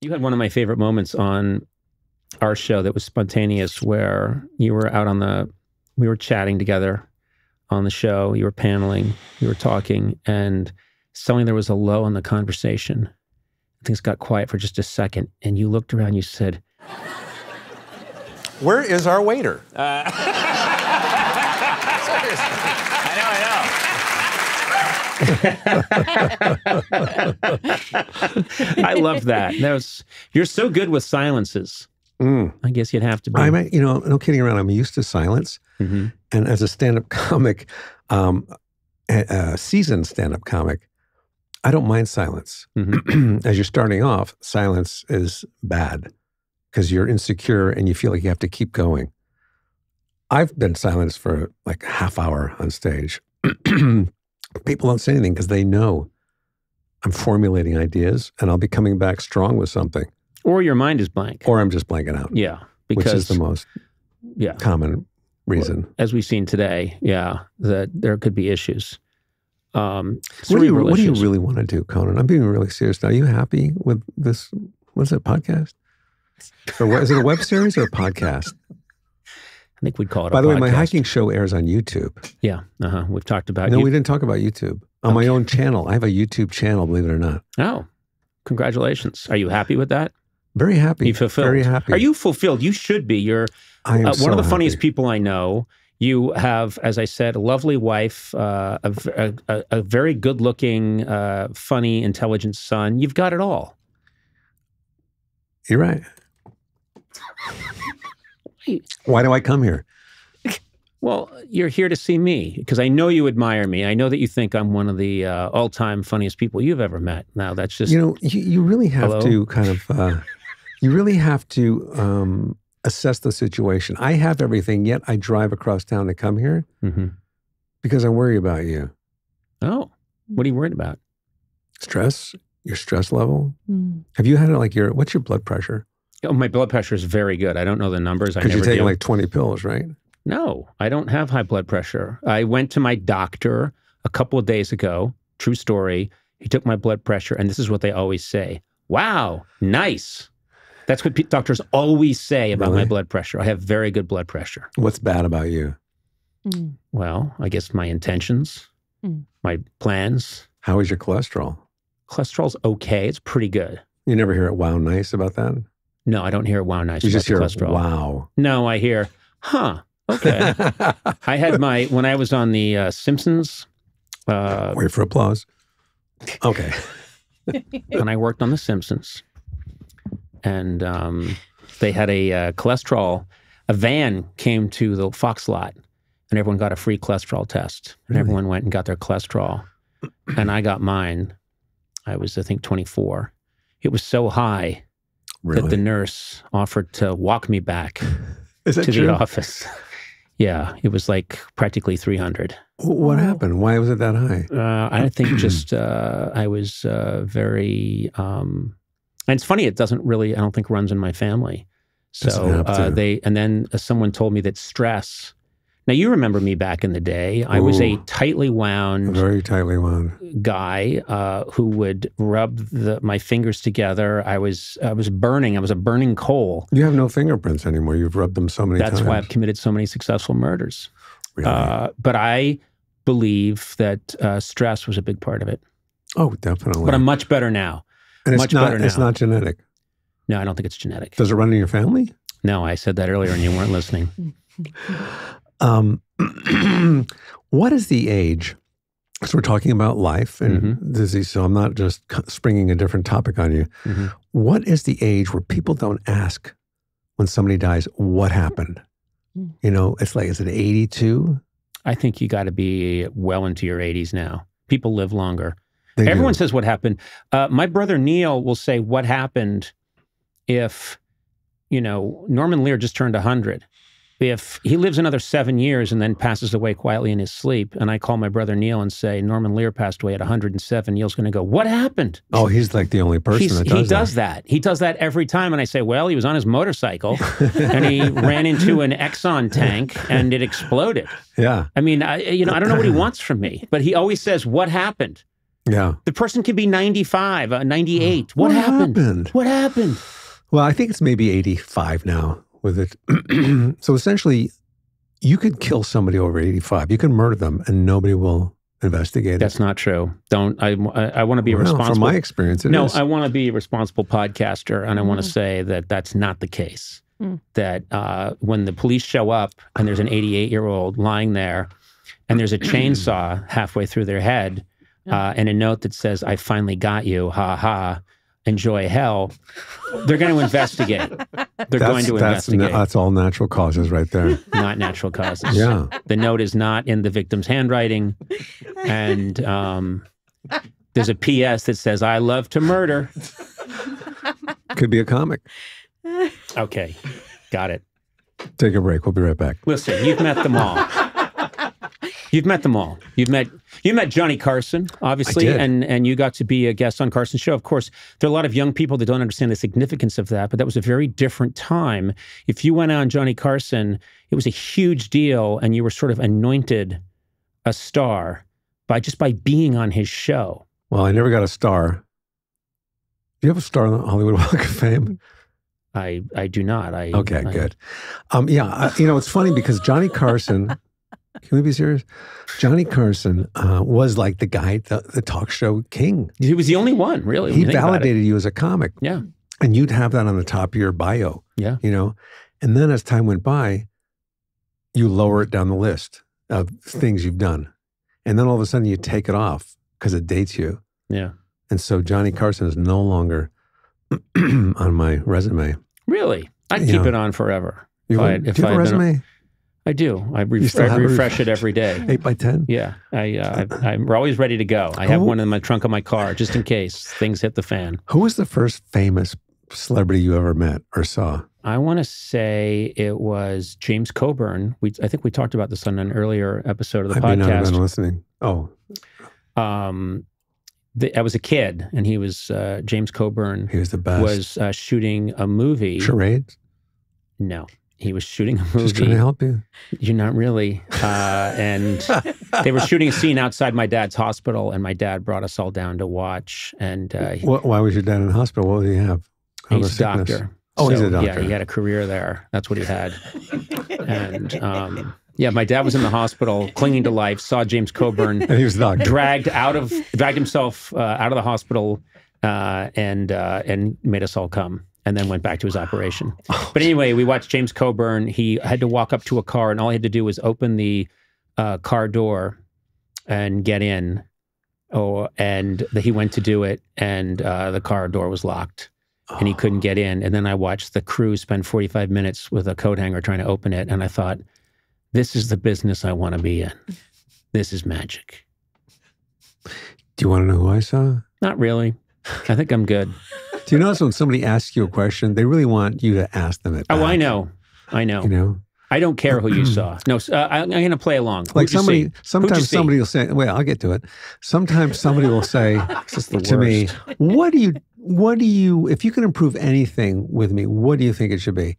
You had one of my favorite moments on our show that was spontaneous, where you were we were chatting together on the show. You were paneling, you were talking, and suddenly there was a lull in the conversation. Things got quiet for just a second, and you looked around and you said, "Where is our waiter?" I love that. You're so good with silences. I guess you'd have to be. No kidding around. I'm used to silence. Mm-hmm. And as a stand-up comic, a seasoned stand-up comic, I don't mind silence. Mm-hmm. As you're starting off, silence is bad because you're insecure and you feel like you have to keep going. I've been silenced for like a half hour on stage. People don't say anything because they know I'm formulating ideas and I'll be coming back strong with something. Or your mind is blank. Or I'm just blanking out. Yeah. Which is the most common reason. As we've seen today, that there could be issues. What do you really want to do, Conan? I'm being really serious now. Are you happy with this? What's it, podcast? Or what, is it a web series or a podcast? I think we'd call it By the way, podcast. my hiking show airs on YouTube. Yeah. We've talked about No, we didn't talk about YouTube. On my own channel. I have a YouTube channel, believe it or not. Oh, congratulations. Are you happy with that? Very happy. You fulfilled? Very happy. Are you fulfilled? You should be. You're one of the funniest people I know. You have, as I said, a lovely wife, a very good-looking, funny, intelligent son. You've got it all. You're right. Why do I come here? Well, you're here to see me because I know you admire me. I know that you think I'm one of the all-time funniest people you've ever met. Now, that's just... You really have to kind of... you really have to assess the situation. I have everything, yet I drive across town to come here because I worry about you. Oh, what are you worried about? Stress, your stress level. Have you had what's your blood pressure? Oh, my blood pressure is very good. I don't know the numbers. Because you're taking like 20 pills, right? No, I don't have high blood pressure. I went to my doctor a couple of days ago. True story. He took my blood pressure, and this is what they always say. Wow, nice. That's what doctors always say about my blood pressure. I have very good blood pressure. What's bad about you? Well, I guess my intentions, my plans. How is your cholesterol? Cholesterol's okay. It's pretty good. You never hear it wow nice about that? No, I don't hear wow nice you about just hear cholesterol. Wow. No, I hear, huh, okay. I had when I was on the Simpsons. Wait for applause. Okay. When I worked on the Simpsons. And they had a van came to the Fox lot, and everyone got a free cholesterol test. And everyone went and got their cholesterol. And I got mine. I was, I think, 24. It was so high that the nurse offered to walk me back to the office. Yeah, it was like practically 300. What happened? Why was it that high? I think just I was very... and it's funny, it doesn't really, I don't think, runs in my family. So and then someone told me that stress. Now, you remember me back in the day. I was a tightly wound, very tightly wound guy who would rub my fingers together. I was burning. I was a burning coal. You have no fingerprints anymore. You've rubbed them so many times. That's why I've committed so many successful murders. Really? But I believe that stress was a big part of it. Oh, definitely. But I'm much better now. And it's not genetic. No, I don't think it's genetic. Does it run in your family? No, I said that earlier and you weren't listening. What is the age? So we're talking about life and disease, so I'm not just springing a different topic on you. What is the age where people don't ask when somebody dies, what happened? It's like, is it 82? I think you got to be well into your 80s now. People live longer. Everyone says what happened. My brother Neil will say what happened if, Norman Lear just turned 100. If he lives another 7 years and then passes away quietly in his sleep, and I call my brother Neil and say, Norman Lear passed away at 107, Neil's going to go, what happened? Oh, he's like the only person that does that. He does that every time. And I say, well, he was on his motorcycle and he ran into an Exxon tank and it exploded. Yeah. I mean, I don't know what he wants from me, but he always says, what happened? Yeah. The person could be 95, 98. What happened? What happened? Well, I think it's maybe 85 now with it. So essentially, you could kill somebody over 85. You can murder them and nobody will investigate it. That's not true. I want to be a responsible. From my experience, it is. I want to be a responsible podcaster, and I want to say that that's not the case. That when the police show up and there's an 88-year-old lying there and there's a chainsaw halfway through their head and a note that says, "I finally got you, ha ha, enjoy hell," they're going to investigate. They're going to investigate. That's all natural causes right there. Not natural causes. Yeah. The note is not in the victim's handwriting. And there's a PS that says, "I love to murder." Could be a comic. Okay. Got it. Take a break. We'll be right back. Listen, you've met them all. You've met them all. You met Johnny Carson, obviously, and you got to be a guest on Carson's show. Of course, there are a lot of young people that don't understand the significance of that, but that was a very different time. If you went on Johnny Carson, it was a huge deal, and you were sort of anointed a star by being on his show. Well, I never got a star. Do you have a star on the Hollywood Walk of Fame? I do not. Okay, good. It's funny because Johnny Carson, can we be serious? Johnny Carson was like the guy, the talk show king. He was the only one, really. He validated you as a comic. Yeah. And you'd have that on the top of your bio. Yeah. And then as time went by, you lower it down the list of things you've done. And then all of a sudden you take it off because it dates you. Yeah. And so Johnny Carson is no longer on my resume. Really? I'd keep it on forever. Do you have a resume? I do. I refresh it every day. 8x10? Yeah. I'm always ready to go. I have one in my trunk of my car just in case things hit the fan. Who was the first famous celebrity you ever met or saw? I want to say it was James Coburn. I think we talked about this on an earlier episode of the podcast. I may not have been listening. Oh. I was a kid, and he was James Coburn. He was the best. Was shooting a movie. Charades? No, he was shooting a movie. Just trying to help you. You're not really. And they were shooting a scene outside my dad's hospital, and my dad brought us all down to watch. And why was your dad in the hospital? What did he have? He's a doctor. Oh, he's a doctor. Yeah, he had a career there. That's what he had. And my dad was in the hospital, clinging to life. Saw James Coburn, and he was the doctor. dragged himself out of the hospital, and made us all come, and then went back to his operation. But anyway, we watched James Coburn. He had to walk up to a car, and all he had to do was open the car door and get in. And he went to do it, and the car door was locked. And he couldn't get in. And then I watched the crew spend 45 minutes with a coat hanger trying to open it. And I thought, this is the business I want to be in. This is magic. Do you want to know who I saw? Not really. I think I'm good. Do you notice when somebody asks you a question, they really want you to ask them it back? Oh, I know. I don't care who you saw. No, I'm going to play along. Like sometimes somebody will say, well, I'll get to it. Sometimes somebody will say to me, what do you, if you can improve anything with me, what do you think it should be?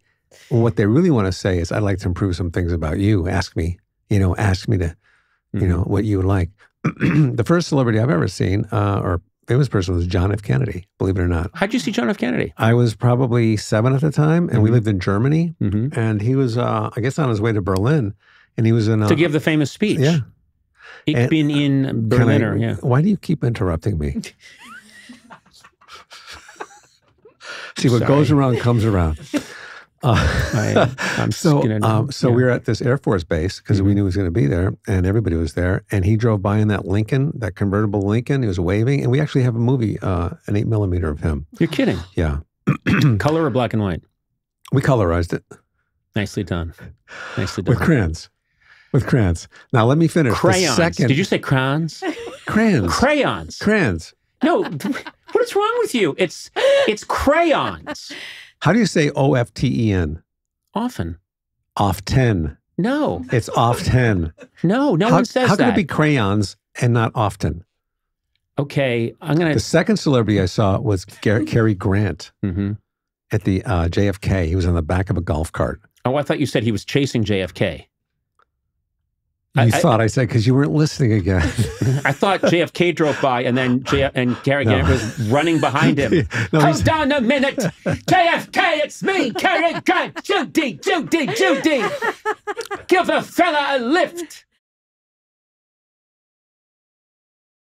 What they really want to say is, I'd like to improve some things about you. Ask me to, what you would like. The first celebrity I've ever seen, or famous person, was John F. Kennedy, believe it or not. How'd you see John F. Kennedy? I was probably 7 at the time, and we lived in Germany, and he was, I guess, on his way to Berlin, and he was in... to give the famous speech. Yeah. Ich bin in Berliner, yeah. Why do you keep interrupting me? See, what goes around comes around. So we were at this Air Force base because we knew he was going to be there, and everybody was there. And he drove by in that Lincoln, that convertible Lincoln. He was waving, and we actually have a movie, an 8mm of him. You're kidding? Yeah. Color or black and white? We colorized it. Nicely done. Nicely done. With crayons. Now let me finish. Crayons. Did you say crayons? Crayons. Crayons. Crayons. No. What is wrong with you? It's crayons. How do you say OFTEN? Often. Often. No. It's often. No one says that. How can it be crayons and not often? Okay, I'm going to... The second celebrity I saw was Cary Grant at the JFK. He was on the back of a golf cart. Oh, I thought you said he was chasing JFK. You thought I said because you weren't listening again. I thought JFK drove by, and then Cary Grant was running behind him. Hold on a minute, JFK, it's me, Cary Grant, Judy. Give a fella a lift.